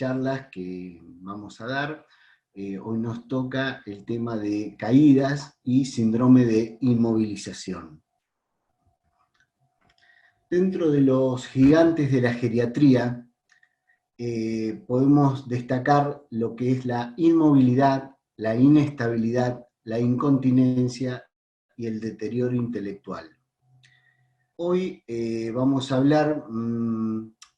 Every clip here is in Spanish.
charlas que vamos a dar. Hoy nos toca el tema de caídas y síndrome de inmovilización. Dentro de los gigantes de la geriatría, podemos destacar lo que es la inmovilidad, la inestabilidad, la incontinencia y el deterioro intelectual. Hoy vamos a hablar,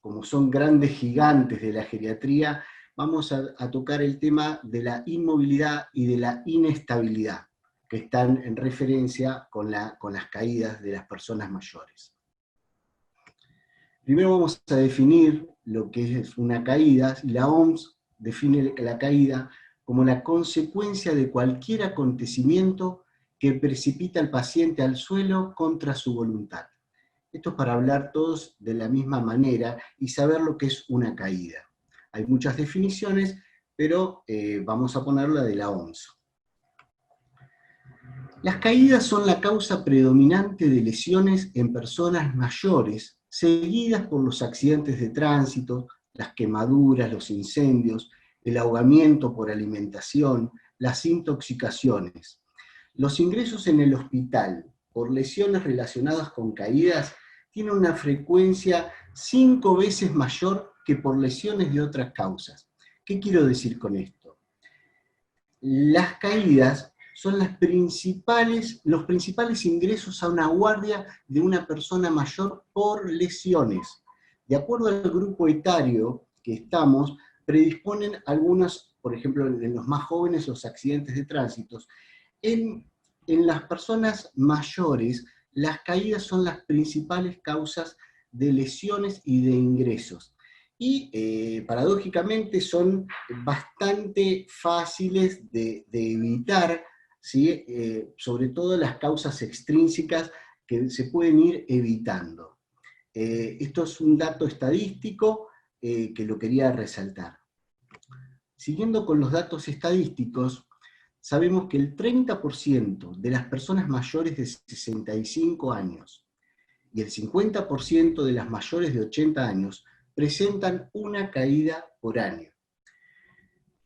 como son grandes gigantes de la geriatría, vamos a tocar el tema de la inmovilidad y de la inestabilidad, que están en referencia con las caídas de las personas mayores. Primero vamos a definir lo que es una caída, y la OMS define la caída como la consecuencia de cualquier acontecimiento que precipita al paciente al suelo contra su voluntad. Esto es para hablar todos de la misma manera y saber lo que es una caída. Hay muchas definiciones, pero vamos a poner la de la OMS. Las caídas son la causa predominante de lesiones en personas mayores, seguidas por los accidentes de tránsito, las quemaduras, los incendios, el ahogamiento por alimentación, las intoxicaciones. Los ingresos en el hospital por lesiones relacionadas con caídas tienen una frecuencia 5 veces mayor que por lesiones de otras causas. ¿Qué quiero decir con esto? Las caídas son los principales ingresos a una guardia de una persona mayor por lesiones. De acuerdo al grupo etario que estamos, predisponen algunos, por ejemplo, en los más jóvenes, los accidentes de tránsito. En las personas mayores, las caídas son las principales causas de lesiones y de ingresos. Y paradójicamente son bastante fáciles de evitar, ¿sí? Sobre todo las causas extrínsecas que se pueden ir evitando. Esto es un dato estadístico que lo quería resaltar. Siguiendo con los datos estadísticos, sabemos que el 30% de las personas mayores de 65 años y el 50% de las mayores de 80 años presentan una caída por año.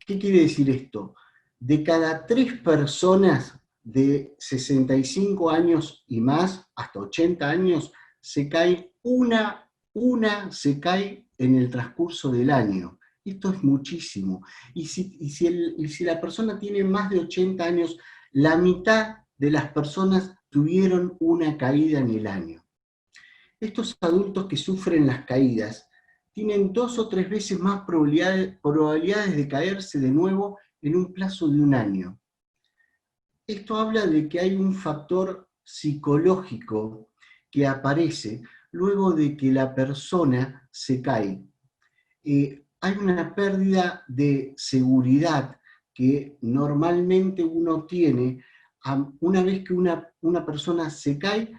¿Qué quiere decir esto? De cada 3 personas de 65 años y más, hasta 80 años, se cae una se cae en el transcurso del año. Esto es muchísimo. Y si la persona tiene más de 80 años, la mitad de las personas tuvieron una caída en el año. Estos adultos que sufren las caídas tienen 2 o 3 veces más probabilidades de caerse de nuevo en un plazo de un año. Esto habla de que hay un factor psicológico que aparece luego de que la persona se cae. Hay una pérdida de seguridad que normalmente uno tiene una vez que una persona se cae.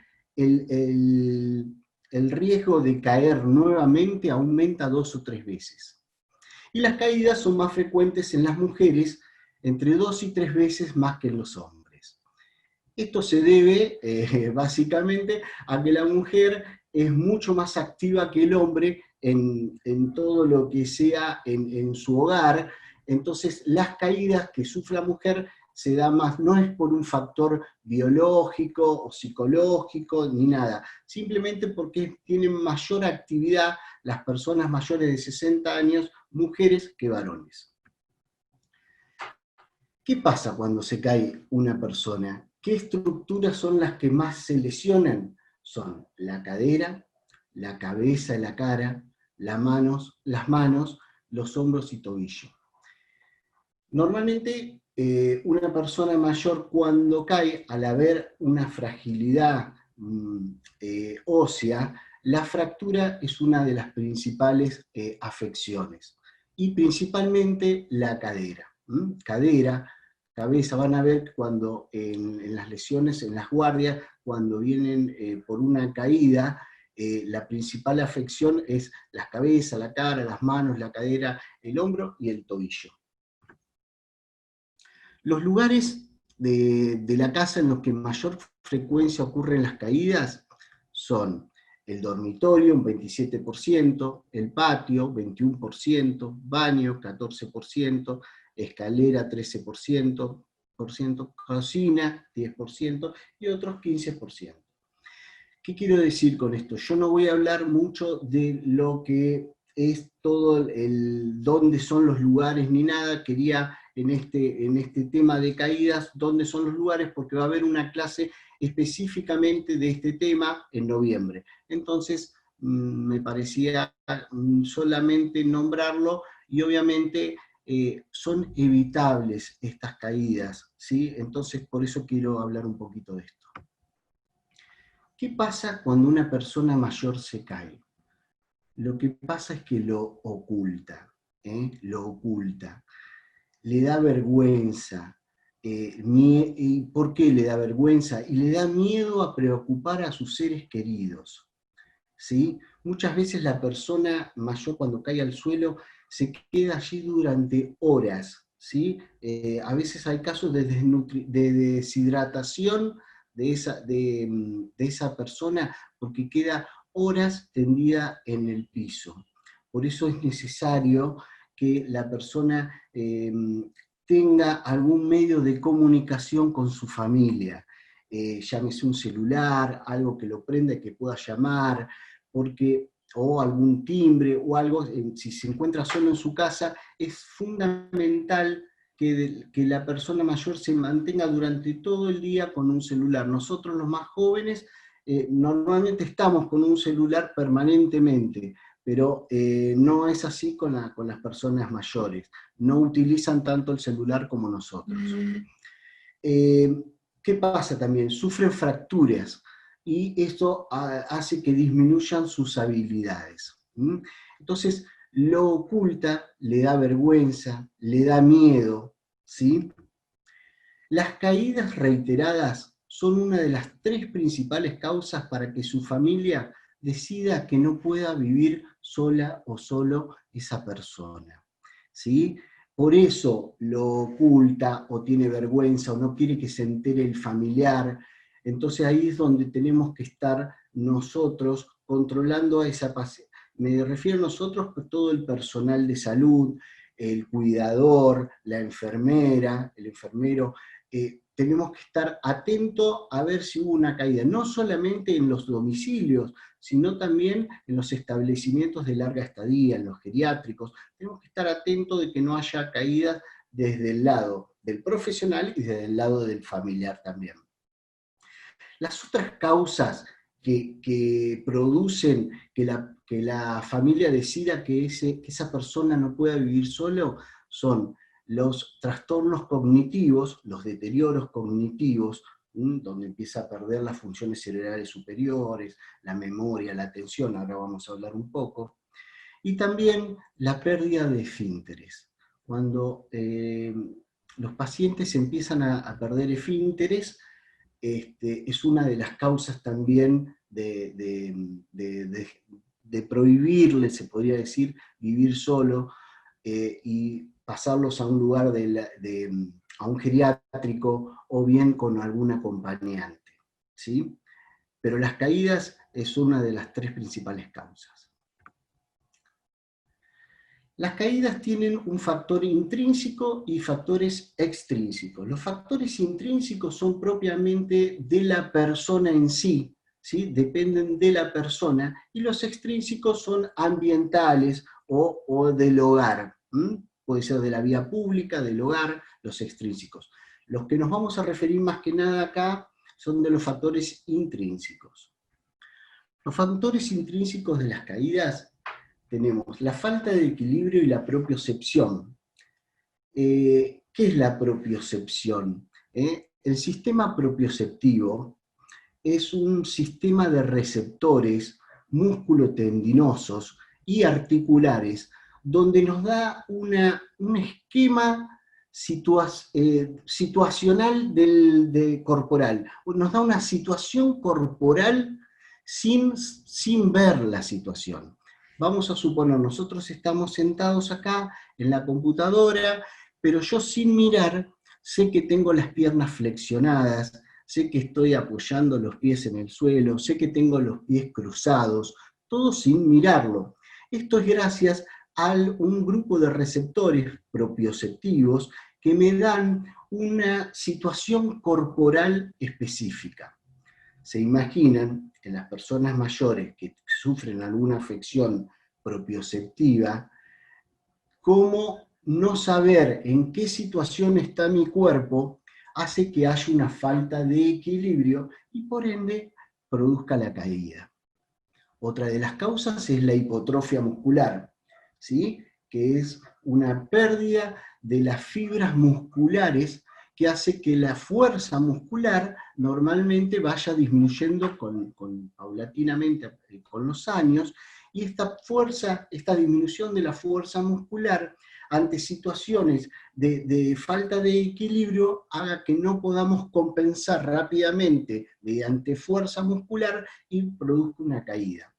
El riesgo de caer nuevamente aumenta 2 o 3 veces. Y las caídas son más frecuentes en las mujeres, entre 2 y 3 veces más que en los hombres. Esto se debe básicamente a que la mujer es mucho más activa que el hombre en todo lo que sea en su hogar. Entonces las caídas que sufre la mujer se da más, no es por un factor biológico o psicológico ni nada, simplemente porque tienen mayor actividad las personas mayores de 60 años, mujeres que varones. ¿Qué pasa cuando se cae una persona? ¿Qué estructuras son las que más se lesionan? Son la cadera, la cabeza y la cara, las manos, los hombros y tobillo. Normalmente una persona mayor cuando cae, al haber una fragilidad ósea, la fractura es una de las principales afecciones. Y principalmente la cadera. Cadera, cabeza, van a ver cuando en las lesiones, en las guardias, cuando vienen por una caída, la principal afección es la cabeza, la cara, las manos, la cadera, el hombro y el tobillo. Los lugares de la casa en los que mayor frecuencia ocurren las caídas son el dormitorio un 27%, el patio 21%, baño 14%, escalera 13%, cocina 10% y otros 15%. ¿Qué quiero decir con esto? Yo no voy a hablar mucho de lo que es todo dónde son los lugares ni nada. Quería en este tema de caídas, dónde son los lugares, porque va a haber una clase específicamente de este tema en noviembre. Entonces, me parecía solamente nombrarlo, y obviamente son evitables estas caídas, ¿sí? Entonces, por eso quiero hablar un poquito de esto. ¿Qué pasa cuando una persona mayor se cae? Lo que pasa es que lo oculta, lo oculta, le da vergüenza. ¿Y por qué le da vergüenza? Y le da miedo a preocupar a sus seres queridos, ¿sí? Muchas veces la persona mayor, cuando cae al suelo, se queda allí durante horas, ¿sí? A veces hay casos de deshidratación de esa persona, porque queda horas tendida en el piso. Por eso es necesario que la persona tenga algún medio de comunicación con su familia. Llámese un celular, algo que lo prenda y que pueda llamar, o algún timbre o algo. Si se encuentra solo en su casa, es fundamental que la persona mayor se mantenga durante todo el día con un celular. Nosotros los más jóvenes normalmente estamos con un celular permanentemente, pero no es así con las personas mayores. No utilizan tanto el celular como nosotros. ¿Qué pasa también? Sufren fracturas, y esto hace que disminuyan sus habilidades. Entonces, lo oculta, le da vergüenza, le da miedo, ¿sí? Las caídas reiteradas son una de las 3 principales causas para que su familia decida que no pueda vivir sola o solo esa persona, ¿sí? Por eso lo oculta, o tiene vergüenza, o no quiere que se entere el familiar. Entonces ahí es donde tenemos que estar nosotros controlando a esa paciente. Me refiero a nosotros, todo el personal de salud, el cuidador, la enfermera, el enfermero. Tenemos que estar atentos a ver si hubo una caída, no solamente en los domicilios, sino también en los establecimientos de larga estadía, en los geriátricos. Tenemos que estar atentos de que no haya caídas desde el lado del profesional y desde el lado del familiar también. Las otras causas que producen que la familia decida que esa persona no pueda vivir solo son los trastornos cognitivos, los deterioros cognitivos, donde empieza a perder las funciones cerebrales superiores, la memoria, la atención, ahora vamos a hablar un poco, y también la pérdida de esfínteres. Cuando los pacientes empiezan a perder esfínteres, es una de las causas también de prohibirle, se podría decir, vivir solo, y pasarlos a un lugar, a un geriátrico, o bien con algún acompañante, ¿sí? Pero las caídas es una de las 3 principales causas. Las caídas tienen un factor intrínseco y factores extrínsecos. Los factores intrínsecos son propiamente de la persona en sí, ¿sí? Dependen de la persona, y los extrínsecos son ambientales o del hogar. Puede ser de la vía pública, del hogar, los extrínsecos. Los que nos vamos a referir más que nada acá son de los factores intrínsecos. Los factores intrínsecos de las caídas: tenemos la falta de equilibrio y la propiocepción. ¿Qué es la propiocepción? El sistema propioceptivo es un sistema de receptores músculo-tendinosos y articulares, donde nos da un esquema situacional corporal. Nos da una situación corporal sin ver la situación. Vamos a suponer, nosotros estamos sentados acá en la computadora, pero yo sin mirar sé que tengo las piernas flexionadas, sé que estoy apoyando los pies en el suelo, sé que tengo los pies cruzados, todo sin mirarlo. Esto es gracias a un grupo de receptores propioceptivos que me dan una situación corporal específica. Se imaginan en las personas mayores que sufren alguna afección propioceptiva, cómo no saber en qué situación está mi cuerpo hace que haya una falta de equilibrio y por ende produzca la caída. Otra de las causas es la hipotrofia muscular, ¿sí? Que es una pérdida de las fibras musculares que hace que la fuerza muscular normalmente vaya disminuyendo paulatinamente con los años, y esta disminución de la fuerza muscular ante situaciones de falta de equilibrio haga que no podamos compensar rápidamente mediante fuerza muscular y produzca una caída.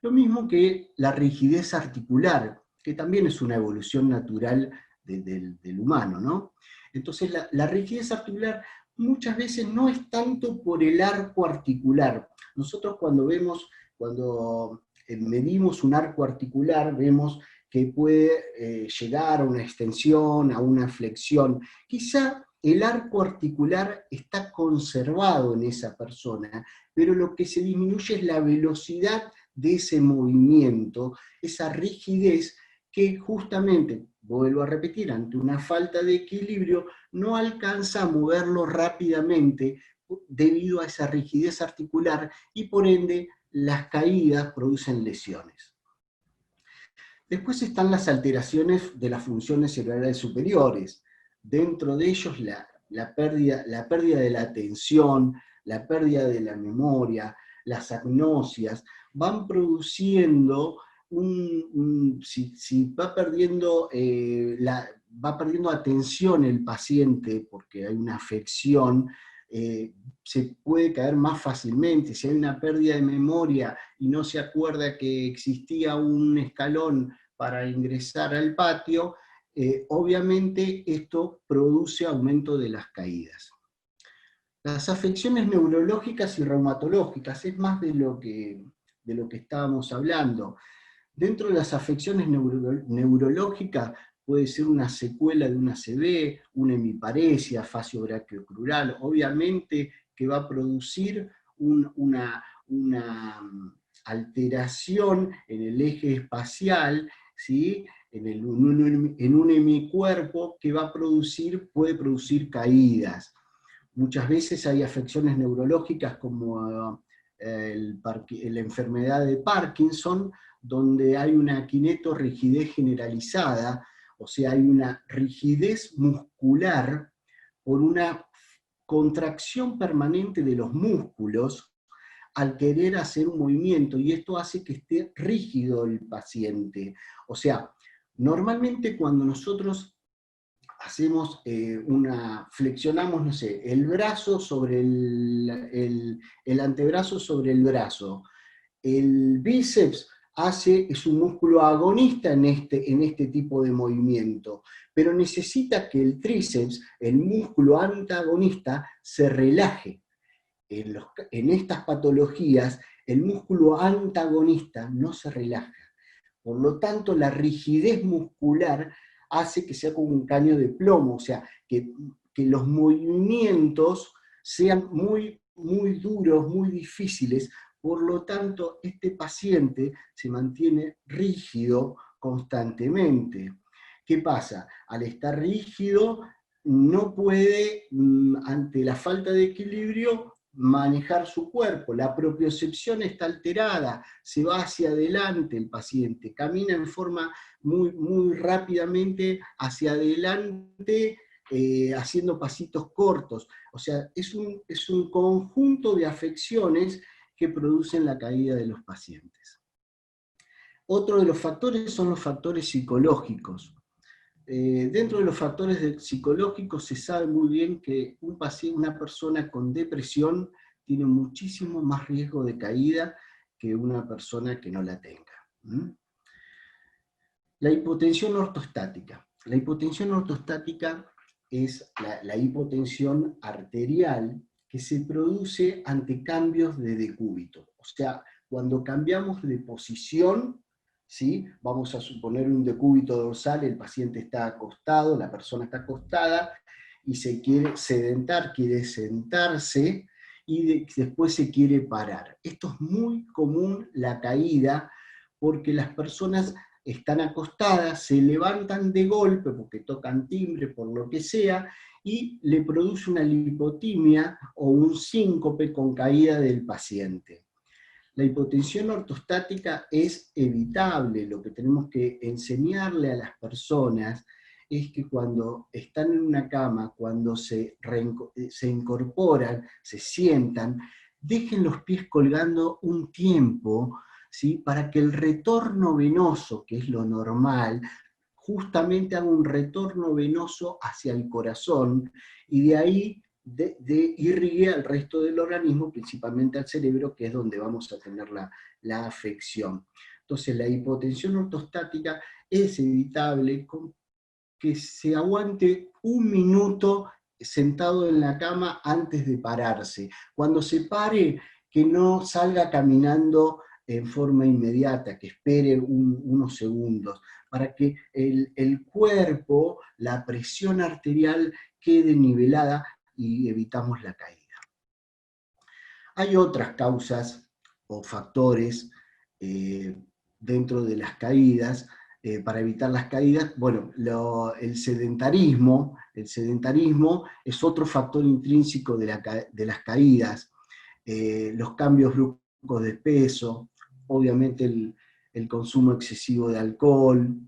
Lo mismo que la rigidez articular, que también es una evolución natural del humano, ¿no? Entonces la rigidez articular muchas veces no es tanto por el arco articular. Nosotros cuando medimos un arco articular, vemos que puede llegar a una extensión, a una flexión. Quizá el arco articular está conservado en esa persona, pero lo que se disminuye es la velocidad de ese movimiento, esa rigidez que justamente, vuelvo a repetir, ante una falta de equilibrio, no alcanza a moverlo rápidamente debido a esa rigidez articular y por ende las caídas producen lesiones. Después están las alteraciones de las funciones cerebrales superiores. Dentro de ellos la pérdida de la atención, la pérdida de la memoria, las agnosias, van produciendo si va perdiendo, va perdiendo atención el paciente porque hay una afección, se puede caer más fácilmente. Si hay una pérdida de memoria y no se acuerda que existía un escalón para ingresar al patio, obviamente esto produce aumento de las caídas. Las afecciones neurológicas y reumatológicas es más de lo que estábamos hablando. Dentro de las afecciones neurológicas puede ser una secuela de una ACV, una hemiparesia facio-brachiocrural, obviamente que va a producir una alteración en el eje espacial, ¿sí? en un hemicuerpo que puede producir caídas. Muchas veces hay afecciones neurológicas como la enfermedad de Parkinson, donde hay una kinetorrigidez generalizada, o sea, hay una rigidez muscular por una contracción permanente de los músculos al querer hacer un movimiento, y esto hace que esté rígido el paciente. O sea, normalmente cuando nosotros flexionamos, no sé, el brazo sobre el antebrazo sobre el brazo, el bíceps es un músculo agonista en este tipo de movimiento, pero necesita que el tríceps, el músculo antagonista, se relaje. En estas patologías, el músculo antagonista no se relaja. Por lo tanto, la rigidez muscular hace que sea como un caño de plomo, o sea, que los movimientos sean muy, muy duros, muy difíciles. Por lo tanto, este paciente se mantiene rígido constantemente. ¿Qué pasa? Al estar rígido, no puede, ante la falta de equilibrio, manejar su cuerpo, la propiocepción está alterada, se va hacia adelante el paciente, camina en forma muy, muy rápidamente hacia adelante, haciendo pasitos cortos. O sea, es un conjunto de afecciones que producen la caída de los pacientes. Otro de los factores son los factores psicológicos. Dentro de los factores psicológicos se sabe muy bien que una persona con depresión tiene muchísimo más riesgo de caída que una persona que no la tenga. La hipotensión ortostática. La hipotensión ortostática es la hipotensión arterial que se produce ante cambios de decúbito. O sea, cuando cambiamos de posición, ¿sí? Vamos a suponer un decúbito dorsal, el paciente está acostado, la persona está acostada, y se quiere sedentar, quiere sentarse, y después se quiere parar. Esto es muy común, la caída, porque las personas están acostadas, se levantan de golpe porque tocan timbre, por lo que sea, y le produce una lipotimia o un síncope con caída del paciente. La hipotensión ortostática es evitable. Lo que tenemos que enseñarle a las personas es que cuando están en una cama, cuando se incorporan, se sientan, dejen los pies colgando un tiempo, ¿sí? Para que el retorno venoso, que es lo normal, justamente haga un retorno venoso hacia el corazón, y de ahí irrigue al resto del organismo, principalmente al cerebro, que es donde vamos a tener la afección. Entonces la hipotensión ortostática es evitable con que se aguante un minuto sentado en la cama antes de pararse. Cuando se pare, que no salga caminando en forma inmediata, que espere unos segundos, para que el cuerpo, la presión arterial quede nivelada y evitamos la caída. Hay otras causas o factores dentro de las caídas, para evitar las caídas. Bueno, el sedentarismo es otro factor intrínseco de las caídas. Los cambios bruscos de peso, obviamente el consumo excesivo de alcohol,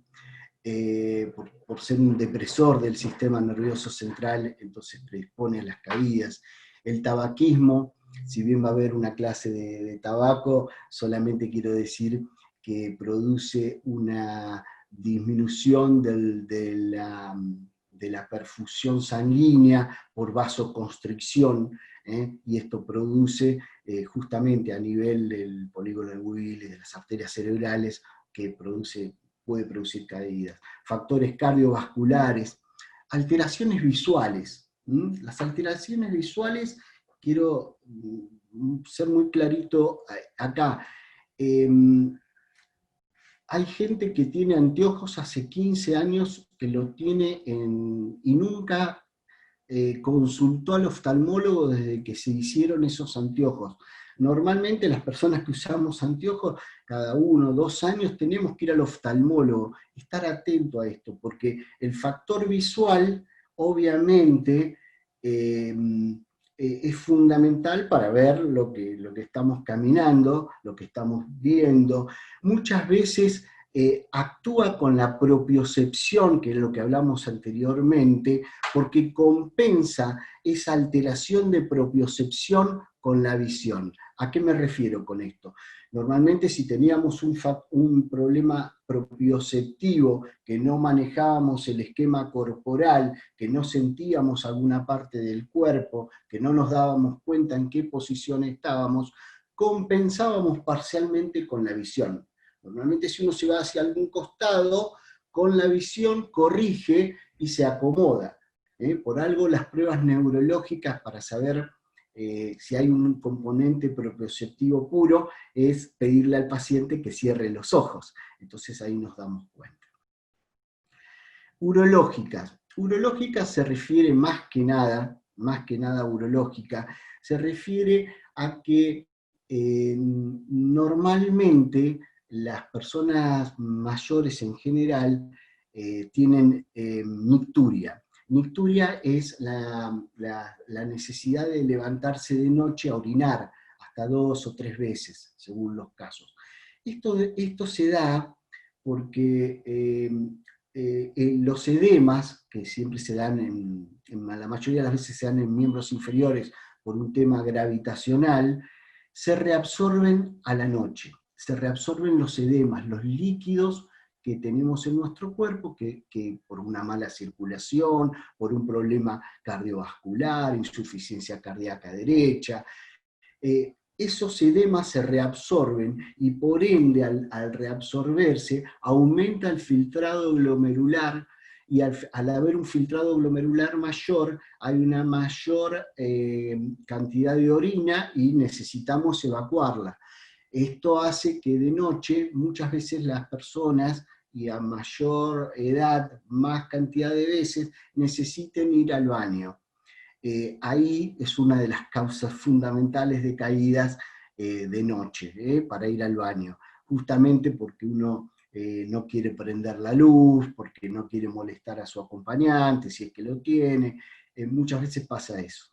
por ser un depresor del sistema nervioso central, entonces predispone a las caídas. El tabaquismo, si bien va a haber una clase de tabaco, solamente quiero decir que produce una disminución de la perfusión sanguínea por vasoconstricción, y esto produce justamente a nivel del polígono de Willis, de las arterias cerebrales, que puede producir caídas. Factores cardiovasculares, alteraciones visuales. Las alteraciones visuales, quiero ser muy clarito acá. Hay gente que tiene anteojos hace 15 años que lo tiene y nunca consultó al oftalmólogo desde que se hicieron esos anteojos. Normalmente las personas que usamos anteojos, cada 1 o 2 años tenemos que ir al oftalmólogo, estar atento a esto, porque el factor visual, obviamente, es fundamental para ver lo que estamos caminando, lo que estamos viendo. Muchas veces actúa con la propiocepción, que es lo que hablamos anteriormente, porque compensa esa alteración de propiocepción con la visión. ¿A qué me refiero con esto? Normalmente si teníamos un problema propioceptivo, que no manejábamos el esquema corporal, que no sentíamos alguna parte del cuerpo, que no nos dábamos cuenta en qué posición estábamos, compensábamos parcialmente con la visión. Normalmente si uno se va hacia algún costado, con la visión corrige y se acomoda. Por algo las pruebas neurológicas para saber si hay un componente propioceptivo puro es pedirle al paciente que cierre los ojos. Entonces ahí nos damos cuenta. Urológicas. Urológicas se refiere más que nada urológica, se refiere a que normalmente las personas mayores en general tienen nicturia. Nicturia es la necesidad de levantarse de noche a orinar hasta 2 o 3 veces, según los casos. Esto se da porque los edemas, que siempre se dan, la mayoría de las veces se dan en miembros inferiores por un tema gravitacional, se reabsorben a la noche. Se reabsorben los edemas, los líquidos que tenemos en nuestro cuerpo, que por una mala circulación, por un problema cardiovascular, insuficiencia cardíaca derecha, esos edemas se reabsorben y por ende al reabsorberse aumenta el filtrado glomerular y al haber un filtrado glomerular mayor, hay una mayor cantidad de orina y necesitamos evacuarla. Esto hace que de noche muchas veces las personas, y a mayor edad, más cantidad de veces, necesiten ir al baño. Ahí es una de las causas fundamentales de caídas de noche, para ir al baño, justamente porque uno no quiere prender la luz, porque no quiere molestar a su acompañante, si es que lo tiene, muchas veces pasa eso.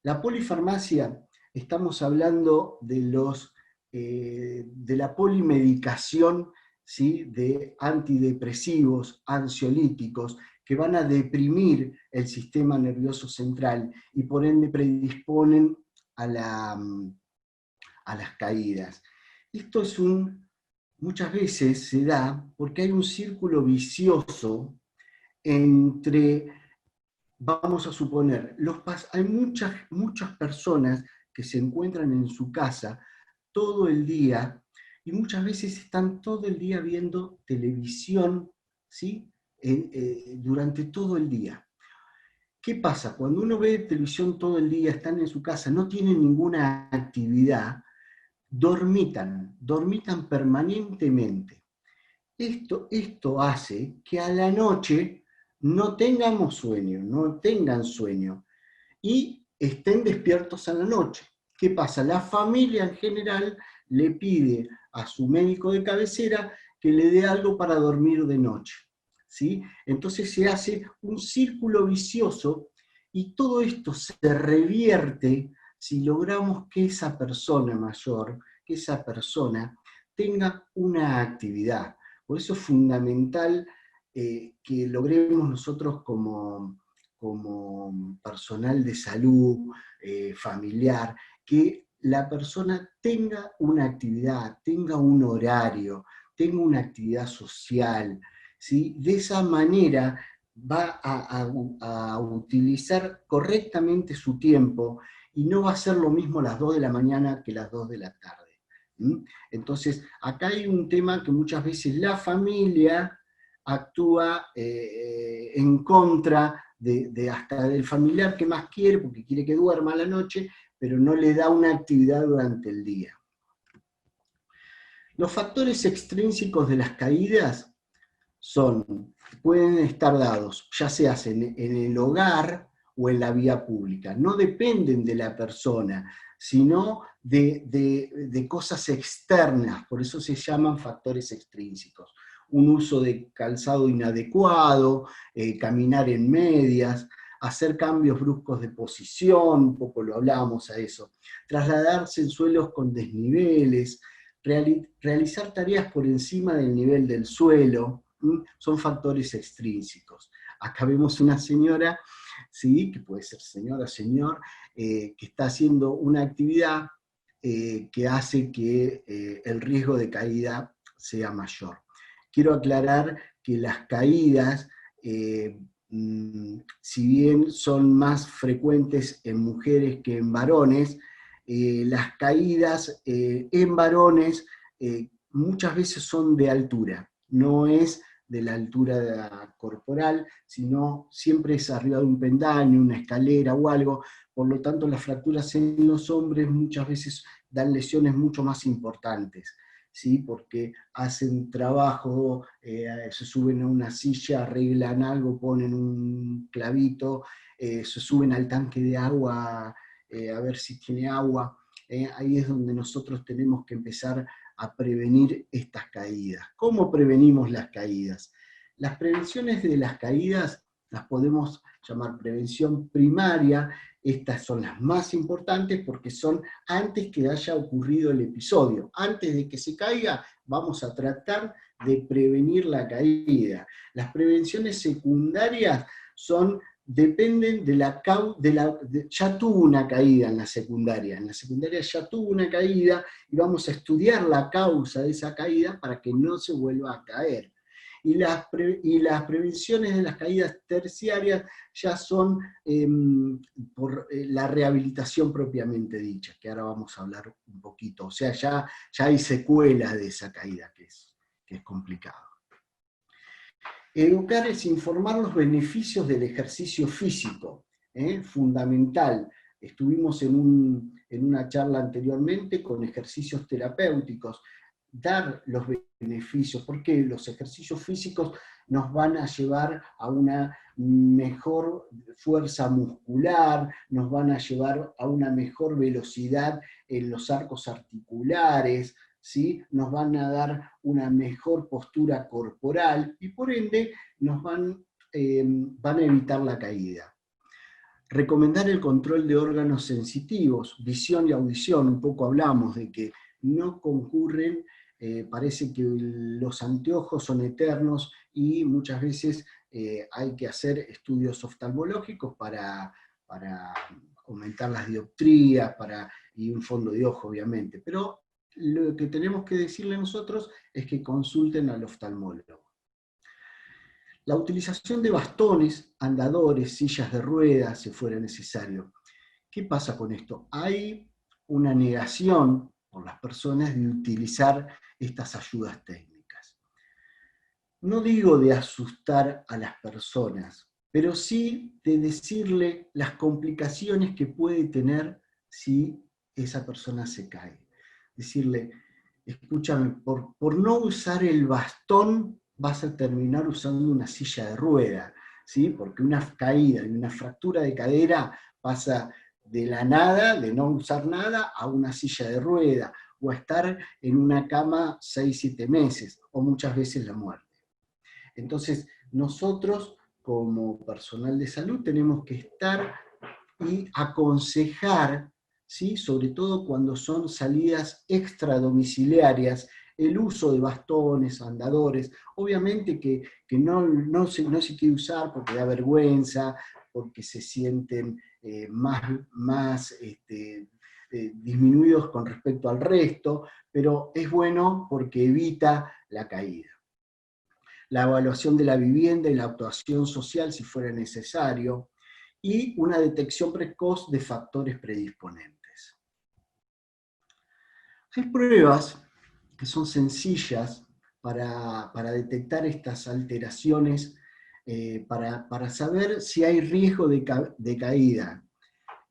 La polifarmacia, estamos hablando de la polimedicación, ¿sí?, de antidepresivos, ansiolíticos, que van a deprimir el sistema nervioso central y por ende predisponen a las caídas. Esto muchas veces se da porque hay un círculo vicioso entre, vamos a suponer, hay muchas personas que se encuentran en su casa todo el día y muchas veces están todo el día viendo televisión, ¿sí?, durante todo el día. ¿Qué pasa? Cuando uno ve televisión todo el día, están en su casa, no tienen ninguna actividad, dormitan permanentemente. Esto hace que a la noche no tengamos sueño, no tengan sueño, y estén despiertos a la noche. ¿Qué pasa? La familia en general le pide a su médico de cabecera que le dé algo para dormir de noche, ¿sí? Entonces se hace un círculo vicioso y todo esto se revierte si logramos que esa persona mayor, que esa persona tenga una actividad. Por eso es fundamental que logremos nosotros como personal de salud, familiar, que la persona tenga una actividad, tenga un horario, tenga una actividad social, ¿sí? De esa manera va a utilizar correctamente su tiempo y no va a ser lo mismo las 2 de la mañana que las 2 de la tarde. Entonces, acá hay un tema que muchas veces la familia actúa en contra hasta del familiar que más quiere, porque quiere que duerma a la noche, pero no le da una actividad durante el día. Los factores extrínsecos de las caídas pueden estar dados, ya sea en el hogar o en la vía pública. No dependen de la persona, sino de cosas externas, por eso se llaman factores extrínsecos. Un uso de calzado inadecuado, caminar en medias, hacer cambios bruscos de posición, un poco lo hablábamos a eso, trasladarse en suelos con desniveles, realizar tareas por encima del nivel del suelo, son factores extrínsecos. Acá vemos una señora, ¿sí?, que puede ser señora, señor, que está haciendo una actividad que hace que el riesgo de caída sea mayor. Quiero aclarar que las caídas, si bien son más frecuentes en mujeres que en varones, las caídas en varones muchas veces son de altura, no es de la altura corporal, sino siempre es arriba de un pendaño, una escalera o algo. Por lo tanto, las fracturas en los hombres muchas veces dan lesiones mucho más importantes, ¿sí?, porque hacen trabajo, se suben a una silla, arreglan algo, ponen un clavito, se suben al tanque de agua a ver si tiene agua. Ahí es donde nosotros tenemos que empezar a prevenir estas caídas. ¿Cómo prevenimos las caídas? Las prevenciones de las caídas las podemos llamar prevención primaria. Estas son las más importantes porque son antes que haya ocurrido el episodio. Antes de que se caiga, vamos a tratar de prevenir la caída. Las prevenciones secundarias dependen ya tuvo una caída en la secundaria ya tuvo una caída y vamos a estudiar la causa de esa caída para que no se vuelva a caer. Y las prevenciones de las caídas terciarias ya son por la rehabilitación propiamente dicha, que ahora vamos a hablar un poquito. O sea, ya hay secuelas de esa caída, que es complicado. Educar es informar los beneficios del ejercicio físico, fundamental. Estuvimos en una charla anteriormente con ejercicios terapéuticos, dar los beneficios, porque los ejercicios físicos nos van a llevar a una mejor fuerza muscular, nos van a llevar a una mejor velocidad en los arcos articulares, ¿sí? Nos van a dar una mejor postura corporal y por ende nos van a evitar la caída. Recomendar el control de órganos sensitivos, visión y audición, un poco hablamos de que no concurren, parece que los anteojos son eternos y muchas veces hay que hacer estudios oftalmológicos para aumentar las dioptrías y un fondo de ojo, obviamente. Pero lo que tenemos que decirle nosotros es que consulten al oftalmólogo. La utilización de bastones, andadores, sillas de ruedas, si fuera necesario. ¿Qué pasa con esto? Hay una negación por las personas de utilizar estas ayudas técnicas. No digo de asustar a las personas, pero sí de decirle las complicaciones que puede tener si esa persona se cae. Decirle, escúchame, por no usar el bastón vas a terminar usando una silla de rueda, ¿sí? Porque una caída y una fractura de cadera pasa de la nada, de no usar nada, a una silla de rueda, o a estar en una cama 6-7 meses, o muchas veces la muerte. Entonces, nosotros como personal de salud tenemos que estar y aconsejar, ¿sí? Sobre todo cuando son salidas extradomiciliarias, el uso de bastones, andadores, obviamente que no se quiere usar porque da vergüenza, porque se sienten más disminuidos con respecto al resto, pero es bueno porque evita la caída. La evaluación de la vivienda y la actuación social si fuera necesario, y una detección precoz de factores predisponentes. Hay pruebas que son sencillas para detectar estas alteraciones, para saber si hay riesgo de caída.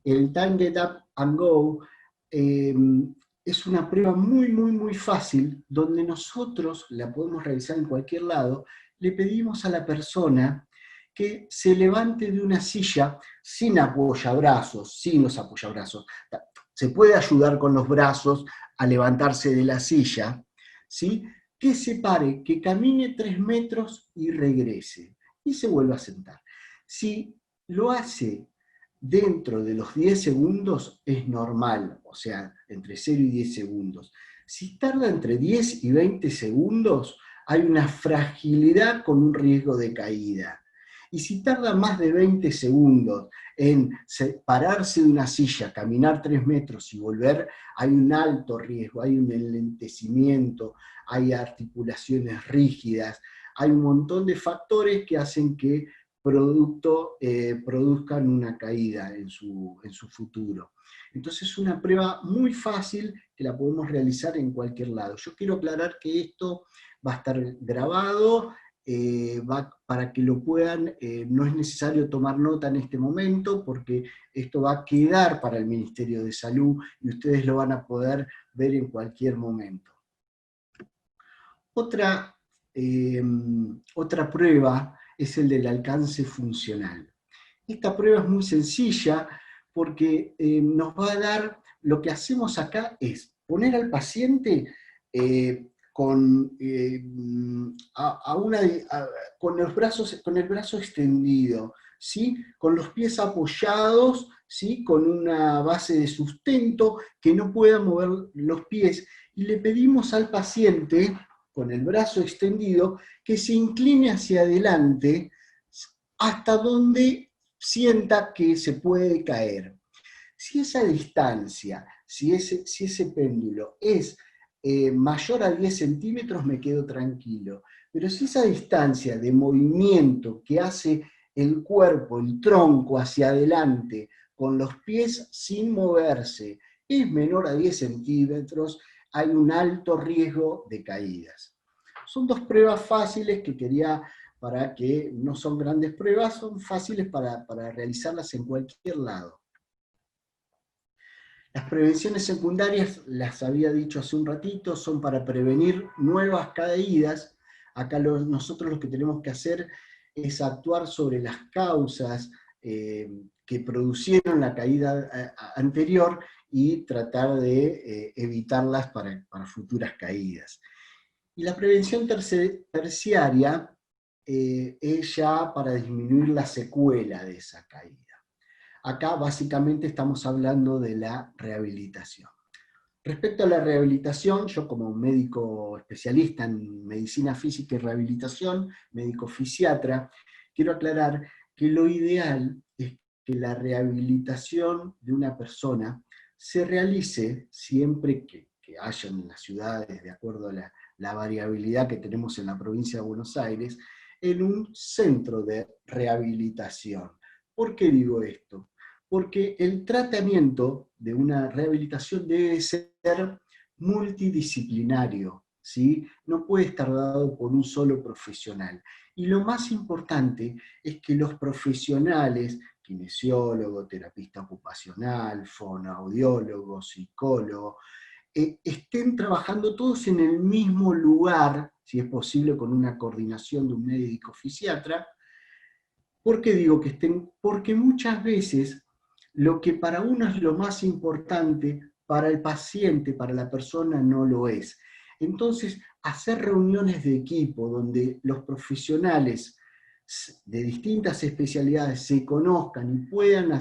El Time Get Up and Go es una prueba muy fácil, donde nosotros la podemos realizar en cualquier lado. Le pedimos a la persona que se levante de una silla sin apoyabrazos, sin los apoyabrazos. Se puede ayudar con los brazos a levantarse de la silla, ¿sí? Que se pare, que camine 3 metros y regrese, y se vuelva a sentar. Si lo hace dentro de los 10 segundos es normal, o sea, entre 0 y 10 segundos. Si tarda entre 10 y 20 segundos, hay una fragilidad con un riesgo de caída. Y si tarda más de 20 segundos en pararse de una silla, caminar 3 metros y volver, hay un alto riesgo, hay un enlentecimiento, hay articulaciones rígidas, hay un montón de factores que hacen que produzcan una caída en su futuro. Entonces es una prueba muy fácil que la podemos realizar en cualquier lado. Yo quiero aclarar que esto va a estar grabado, para que lo puedan, no es necesario tomar nota en este momento, porque esto va a quedar para el Ministerio de Salud y ustedes lo van a poder ver en cualquier momento. Otra prueba es el del alcance funcional. Esta prueba es muy sencilla porque nos va a dar, lo que hacemos acá es poner al paciente con el brazo extendido, ¿sí? Con los pies apoyados, ¿sí? Con una base de sustento, que no pueda mover los pies, y le pedimos al paciente, con el brazo extendido, que se incline hacia adelante hasta donde sienta que se puede caer. Si esa distancia, si ese péndulo es mayor a 10 centímetros, me quedo tranquilo. Pero si esa distancia de movimiento que hace el cuerpo, el tronco hacia adelante, con los pies sin moverse, es menor a 10 centímetros, hay un alto riesgo de caídas. Son 2 pruebas fáciles que quería para que no son grandes pruebas, son fáciles para realizarlas en cualquier lado. Las prevenciones secundarias, las había dicho hace un ratito, son para prevenir nuevas caídas. Acá nosotros lo que tenemos que hacer es actuar sobre las causas que producieron la caída anterior y tratar de evitarlas para futuras caídas. Y la prevención terciaria es ya para disminuir la secuela de esa caída. Acá básicamente estamos hablando de la rehabilitación. Respecto a la rehabilitación, yo como médico especialista en medicina física y rehabilitación, médico fisiatra, quiero aclarar que lo ideal es que la rehabilitación de una persona se realice siempre que haya en las ciudades, de acuerdo a la variabilidad que tenemos en la provincia de Buenos Aires, en un centro de rehabilitación. ¿Por qué digo esto? Porque el tratamiento de una rehabilitación debe ser multidisciplinario, ¿sí? No puede estar dado por un solo profesional. Y lo más importante es que los profesionales, kinesiólogo, terapista ocupacional, fonoaudiólogo, psicólogo, estén trabajando todos en el mismo lugar, si es posible con una coordinación de un médico fisiatra. ¿Por qué digo que estén? Porque muchas veces lo que para uno es lo más importante, para el paciente, para la persona, no lo es. Entonces, hacer reuniones de equipo donde los profesionales de distintas especialidades se conozcan y puedan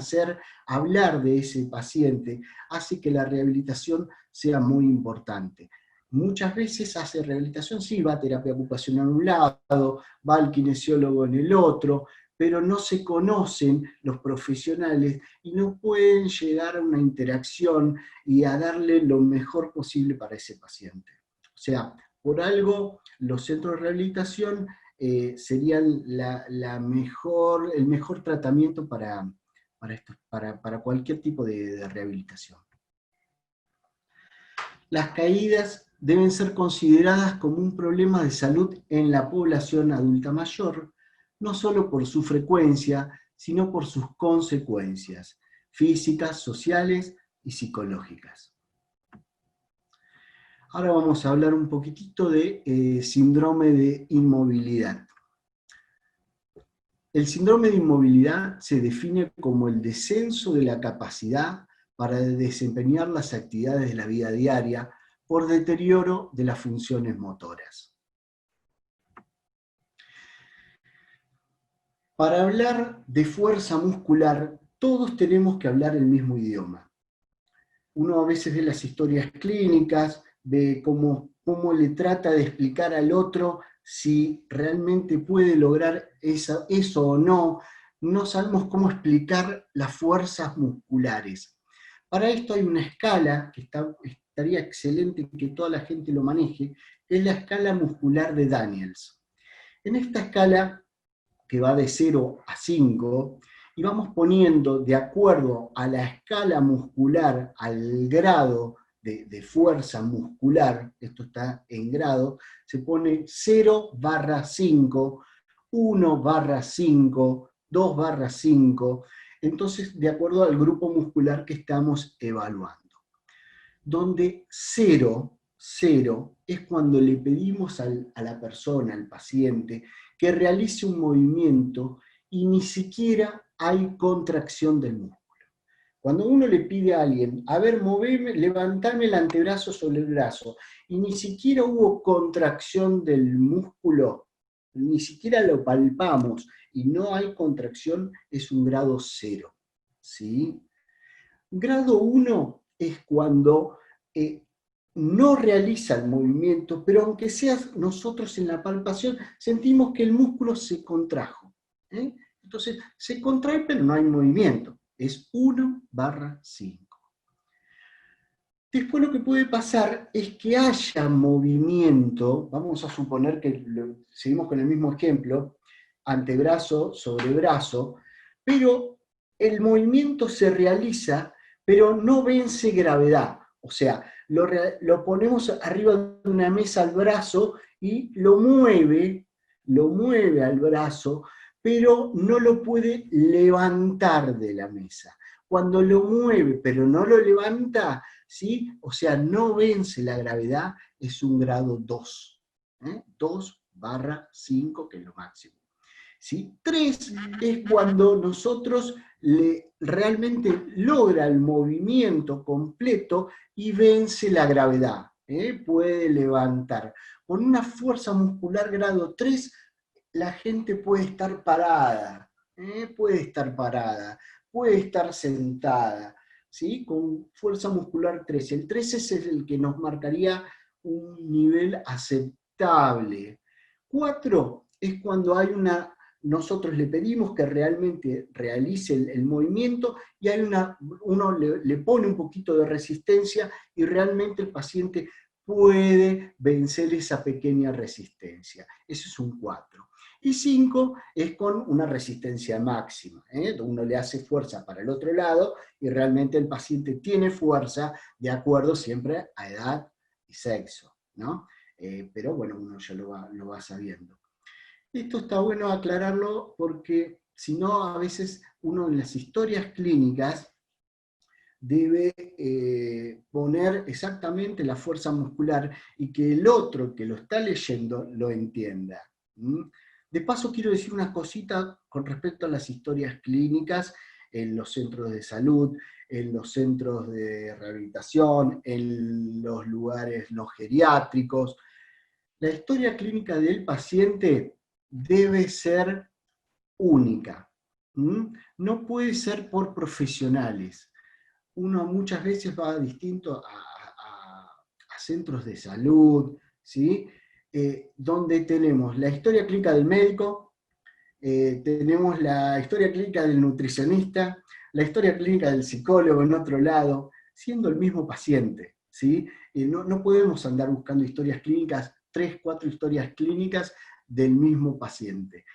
hablar de ese paciente, hace que la rehabilitación sea muy importante. Muchas veces hace rehabilitación, sí, va a terapia ocupacional en un lado, va al kinesiólogo en el otro, pero no se conocen los profesionales y no pueden llegar a una interacción y a darle lo mejor posible para ese paciente. O sea, por algo los centros de rehabilitación serían el mejor tratamiento para cualquier tipo de rehabilitación. Las caídas deben ser consideradas como un problema de salud en la población adulta mayor, no solo por su frecuencia, sino por sus consecuencias físicas, sociales y psicológicas. Ahora vamos a hablar un poquitito de síndrome de inmovilidad. El síndrome de inmovilidad se define como el descenso de la capacidad para desempeñar las actividades de la vida diaria por deterioro de las funciones motoras. Para hablar de fuerza muscular, todos tenemos que hablar el mismo idioma. Uno a veces ve las historias clínicas, ve cómo le trata de explicar al otro si realmente puede lograr eso o no. No sabemos cómo explicar las fuerzas musculares. Para esto hay una escala que estaría excelente que toda la gente lo maneje, que es la escala muscular de Daniels. En esta escala, que va de 0 a 5, y vamos poniendo de acuerdo a la escala muscular, al grado de fuerza muscular, esto está en grado, se pone 0/5, 1/5, 2/5, entonces de acuerdo al grupo muscular que estamos evaluando. Donde 0 es cuando le pedimos a la persona, al paciente, que realice un movimiento y ni siquiera hay contracción del músculo. Cuando uno le pide a alguien, a ver, levantame el antebrazo sobre el brazo, y ni siquiera hubo contracción del músculo, ni siquiera lo palpamos, y no hay contracción, es un grado 0. ¿Sí? Grado 1 es cuando no realiza el movimiento, pero aunque sea nosotros en la palpación, sentimos que el músculo se contrajo. Entonces, se contrae, pero no hay movimiento. Es 1/5. Después lo que puede pasar es que haya movimiento, vamos a suponer que seguimos con el mismo ejemplo, antebrazo sobre brazo, pero el movimiento se realiza, pero no vence gravedad. O sea, lo ponemos arriba de una mesa al brazo y lo mueve, lo mueve al brazo, pero no lo puede levantar de la mesa. Cuando lo mueve, pero no lo levanta, ¿sí? O sea, no vence la gravedad, es un grado 2. 2/5, que es lo máximo. ¿Sí? 3 es cuando nosotros realmente logra el movimiento completo y vence la gravedad. Puede levantar. Con una fuerza muscular grado 3, la gente puede estar parada, puede estar sentada, ¿sí? Con fuerza muscular 3. El 3 es el que nos marcaría un nivel aceptable. 4 es cuando hay nosotros le pedimos que realmente realice el movimiento y uno le pone un poquito de resistencia y realmente el paciente puede vencer esa pequeña resistencia. Eso es un 4. Y 5 es con una resistencia máxima. Uno le hace fuerza para el otro lado y realmente el paciente tiene fuerza de acuerdo siempre a edad y sexo, ¿no? Pero bueno, uno ya lo va sabiendo. Esto está bueno aclararlo porque si no, a veces uno en las historias clínicas debe poner exactamente la fuerza muscular y que el otro que lo está leyendo lo entienda. De paso quiero decir una cosita con respecto a las historias clínicas en los centros de salud, en los centros de rehabilitación, en los lugares no geriátricos. La historia clínica del paciente debe ser única. No puede ser por profesionales. Uno muchas veces va distinto a centros de salud, ¿sí? Donde tenemos la historia clínica del médico, tenemos la historia clínica del nutricionista, la historia clínica del psicólogo en otro lado, siendo el mismo paciente, ¿sí? No podemos andar buscando historias clínicas, 3, 4 historias clínicas del mismo paciente.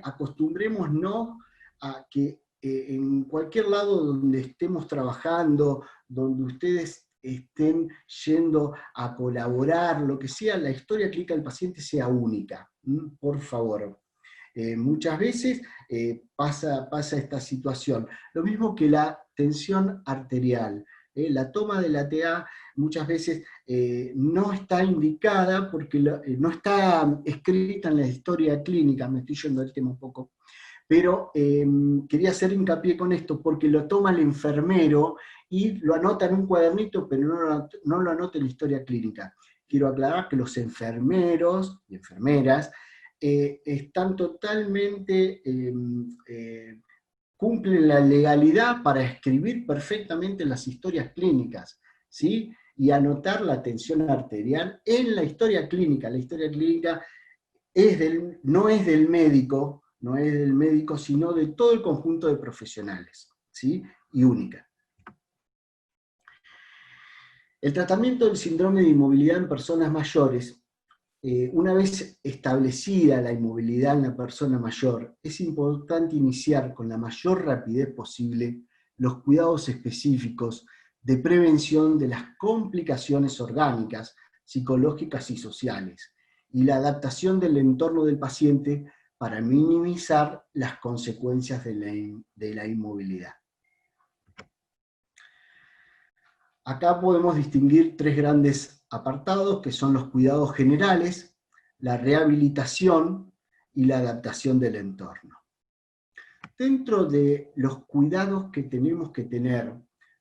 Acostumbrémonos a que en cualquier lado donde estemos trabajando, donde ustedes estén yendo a colaborar, lo que sea, la historia clínica del paciente sea única. Por favor. Muchas veces pasa esta situación. Lo mismo que la tensión arterial. La toma de la TA muchas veces no está indicada porque no está escrita en la historia clínica, me estoy yendo del tema un poco, pero quería hacer hincapié con esto porque lo toma el enfermero y lo anota en un cuadernito, pero no lo anota en la historia clínica. Quiero aclarar que los enfermeros y enfermeras están totalmente, cumplen la legalidad para escribir perfectamente las historias clínicas, ¿sí? Y anotar la tensión arterial en la historia clínica. La historia clínica no es del médico, sino de todo el conjunto de profesionales, ¿sí? Y única. El tratamiento del síndrome de inmovilidad en personas mayores, una vez establecida la inmovilidad en la persona mayor, es importante iniciar con la mayor rapidez posible los cuidados específicos de prevención de las complicaciones orgánicas, psicológicas y sociales, y la adaptación del entorno del paciente para minimizar las consecuencias de la inmovilidad. Acá podemos distinguir 3 grandes apartados, que son los cuidados generales, la rehabilitación y la adaptación del entorno. Dentro de los cuidados que tenemos que tener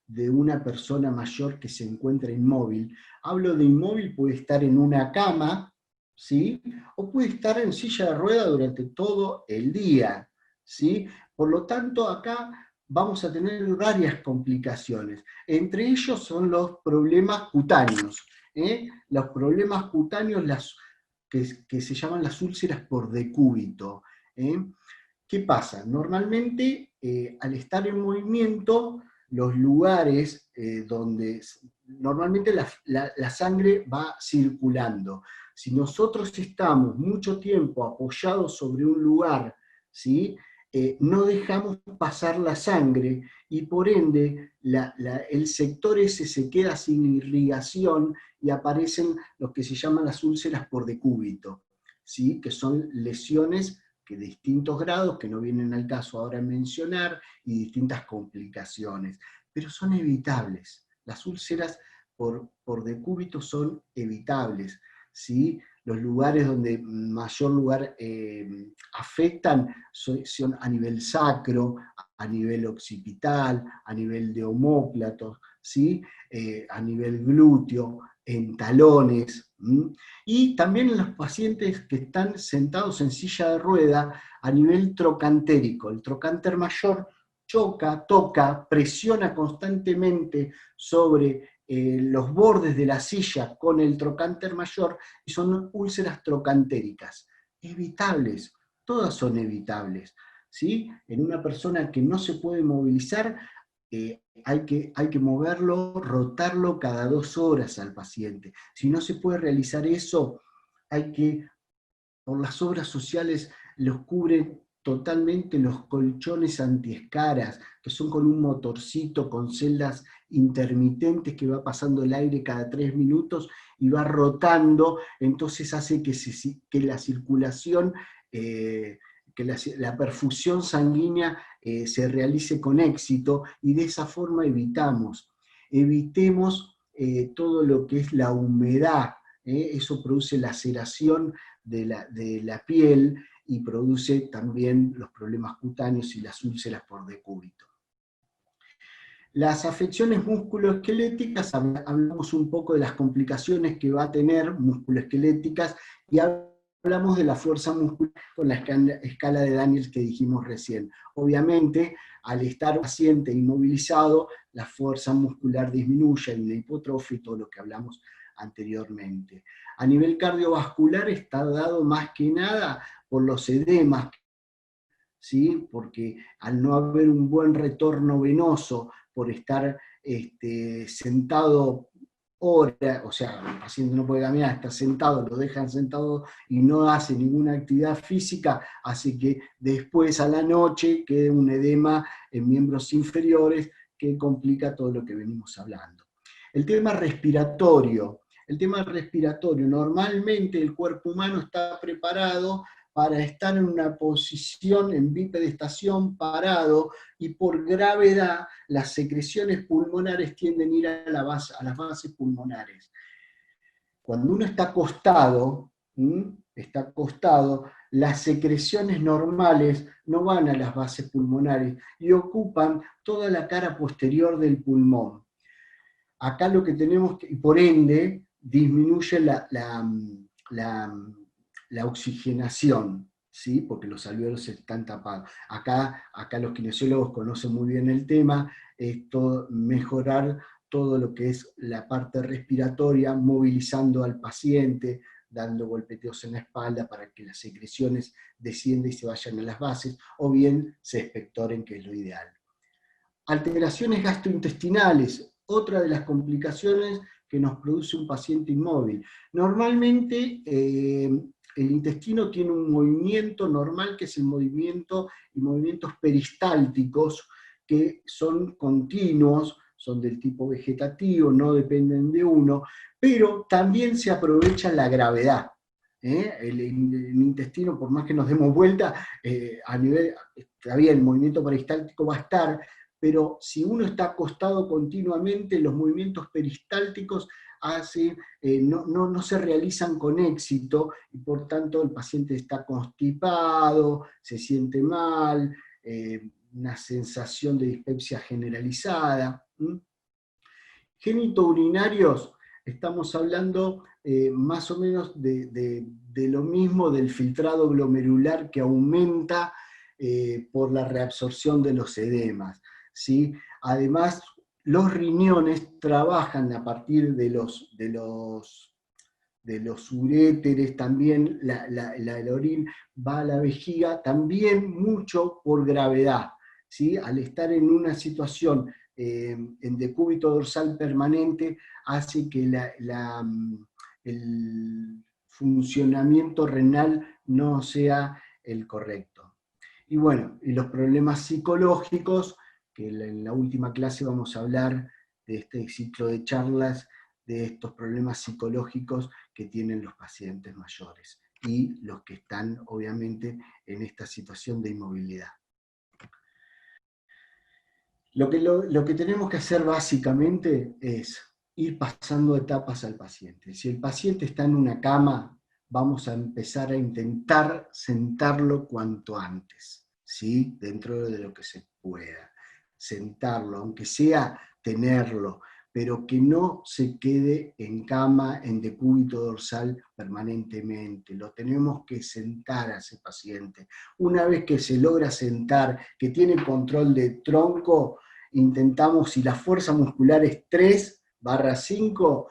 de una persona mayor que se encuentra inmóvil, hablo de inmóvil, puede estar en una cama, ¿sí? O puede estar en silla de rueda durante todo el día, ¿sí? Por lo tanto, acá vamos a tener varias complicaciones. Entre ellos son los problemas cutáneos. Los problemas cutáneos que se llaman las úlceras por decúbito. ¿Qué pasa? Normalmente, al estar en movimiento, los lugares donde normalmente la sangre va circulando. Si nosotros estamos mucho tiempo apoyados sobre un lugar, ¿sí? No dejamos pasar la sangre y por ende el sector ese se queda sin irrigación y aparecen lo que se llaman las úlceras por decúbito. ¿sí? Que son lesiones de distintos grados, que no vienen al caso ahora mencionar, y distintas complicaciones, pero son evitables. Las úlceras por decúbito son evitables, ¿sí? Los lugares donde mayor lugar afectan son a nivel sacro, a nivel occipital, a nivel de omóplatos, ¿sí? A nivel glúteo, en talones, y también en los pacientes que están sentados en silla de rueda a nivel trocantérico. El trocánter mayor choca, toca, presiona constantemente sobre los bordes de la silla con el trocánter mayor, y son úlceras trocantéricas. Evitables, todas son evitables, ¿sí? En una persona que no se puede movilizar, hay que moverlo, rotarlo cada 2 horas al paciente. Si no se puede realizar eso, hay que, por las obras sociales, los cubren totalmente los colchones antiescaras, que son con un motorcito, con celdas intermitentes que va pasando el aire cada 3 minutos y va rotando, entonces hace que la circulación, que la perfusión sanguínea se realice con éxito, y de esa forma evitemos todo lo que es la humedad, eso produce laceración de la piel y produce también los problemas cutáneos y las úlceras por decúbito. Las afecciones musculoesqueléticas, hablamos un poco de las complicaciones que va a tener musculoesqueléticas, y hablamos de la fuerza muscular con la escala de Daniels que dijimos recién. Obviamente, al estar el paciente inmovilizado, la fuerza muscular disminuye, hay una hipotrofia y todo lo que hablamos anteriormente. A nivel cardiovascular está dado más que nada por los edemas, ¿sí? Porque al no haber un buen retorno venoso, por estar sentado horas, o sea, el paciente no puede caminar, está sentado, lo dejan sentado y no hace ninguna actividad física, hace que después a la noche quede un edema en miembros inferiores que complica todo lo que venimos hablando. El tema respiratorio. Normalmente el cuerpo humano está preparado para estar en una posición en bipedestación parado, y por gravedad las secreciones pulmonares tienden a ir a las bases pulmonares. Cuando uno está acostado, las secreciones normales no van a las bases pulmonares y ocupan toda la cara posterior del pulmón. Acá lo que tenemos, y por ende disminuye la oxigenación, ¿sí? Porque los alvéolos están tapados. Acá los kinesiólogos conocen muy bien el tema, mejorar todo lo que es la parte respiratoria, movilizando al paciente, dando golpeteos en la espalda para que las secreciones desciendan y se vayan a las bases, o bien se expectoren, que es lo ideal. Alteraciones gastrointestinales, otra de las complicaciones que nos produce un paciente inmóvil. Normalmente el intestino tiene un movimiento normal, que es el movimientos peristálticos, que son continuos, son del tipo vegetativo, no dependen de uno, pero también se aprovecha la gravedad. El intestino, por más que nos demos vuelta, a nivel, está bien, el movimiento peristáltico va a estar, pero si uno está acostado continuamente, los movimientos peristálticos no se realizan con éxito, y por tanto el paciente está constipado, se siente mal, una sensación de dispepsia generalizada. Genitourinarios, estamos hablando más o menos de lo mismo, del filtrado glomerular que aumenta por la reabsorción de los edemas, ¿sí? Además, los riñones trabajan a partir de los uréteres, también la orina va a la vejiga, también mucho por gravedad, ¿sí? Al estar en una situación en decúbito dorsal permanente, hace que el funcionamiento renal no sea el correcto. Y bueno, y los problemas psicológicos, que en la última clase vamos a hablar de este ciclo de charlas, de estos problemas psicológicos que tienen los pacientes mayores. y los que están obviamente en esta situación de inmovilidad. Lo que tenemos que hacer básicamente es ir pasando etapas al paciente. Si el paciente está en una cama, vamos a empezar a intentar sentarlo cuanto antes, ¿sí? Dentro de lo que se pueda. Sentarlo, aunque sea tenerlo, pero que no se quede en cama, en decúbito dorsal permanentemente. Lo tenemos que sentar a ese paciente. Una vez que se logra sentar, que tiene control de tronco, intentamos, si la fuerza muscular es 3/5,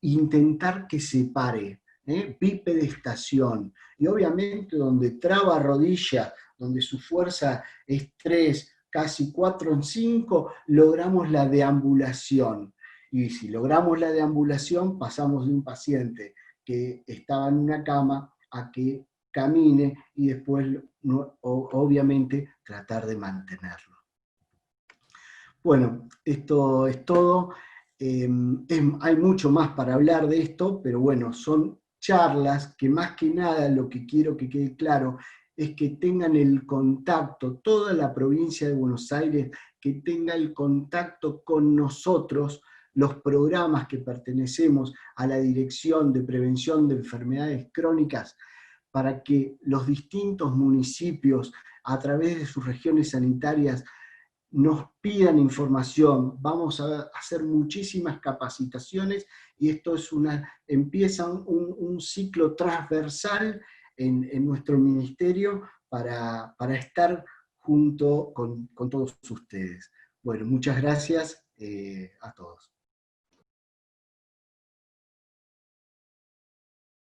intentar que se pare, bipedestación. Y obviamente donde traba rodilla, donde su fuerza es 3, casi 4/5, logramos la deambulación. Y si logramos la deambulación, pasamos de un paciente que estaba en una cama a que camine y después, obviamente, tratar de mantenerlo. Bueno, esto es todo. Hay mucho más para hablar de esto, pero bueno, son charlas que más que nada lo que quiero que quede claro es que tengan el contacto, toda la provincia de Buenos Aires, que tenga el contacto con nosotros, los programas que pertenecemos a la Dirección de Prevención de Enfermedades Crónicas, para que los distintos municipios, a través de sus regiones sanitarias, nos pidan información. Vamos a hacer muchísimas capacitaciones y esto es empieza un ciclo transversal en nuestro ministerio para estar junto con todos ustedes. Bueno, muchas gracias a todos.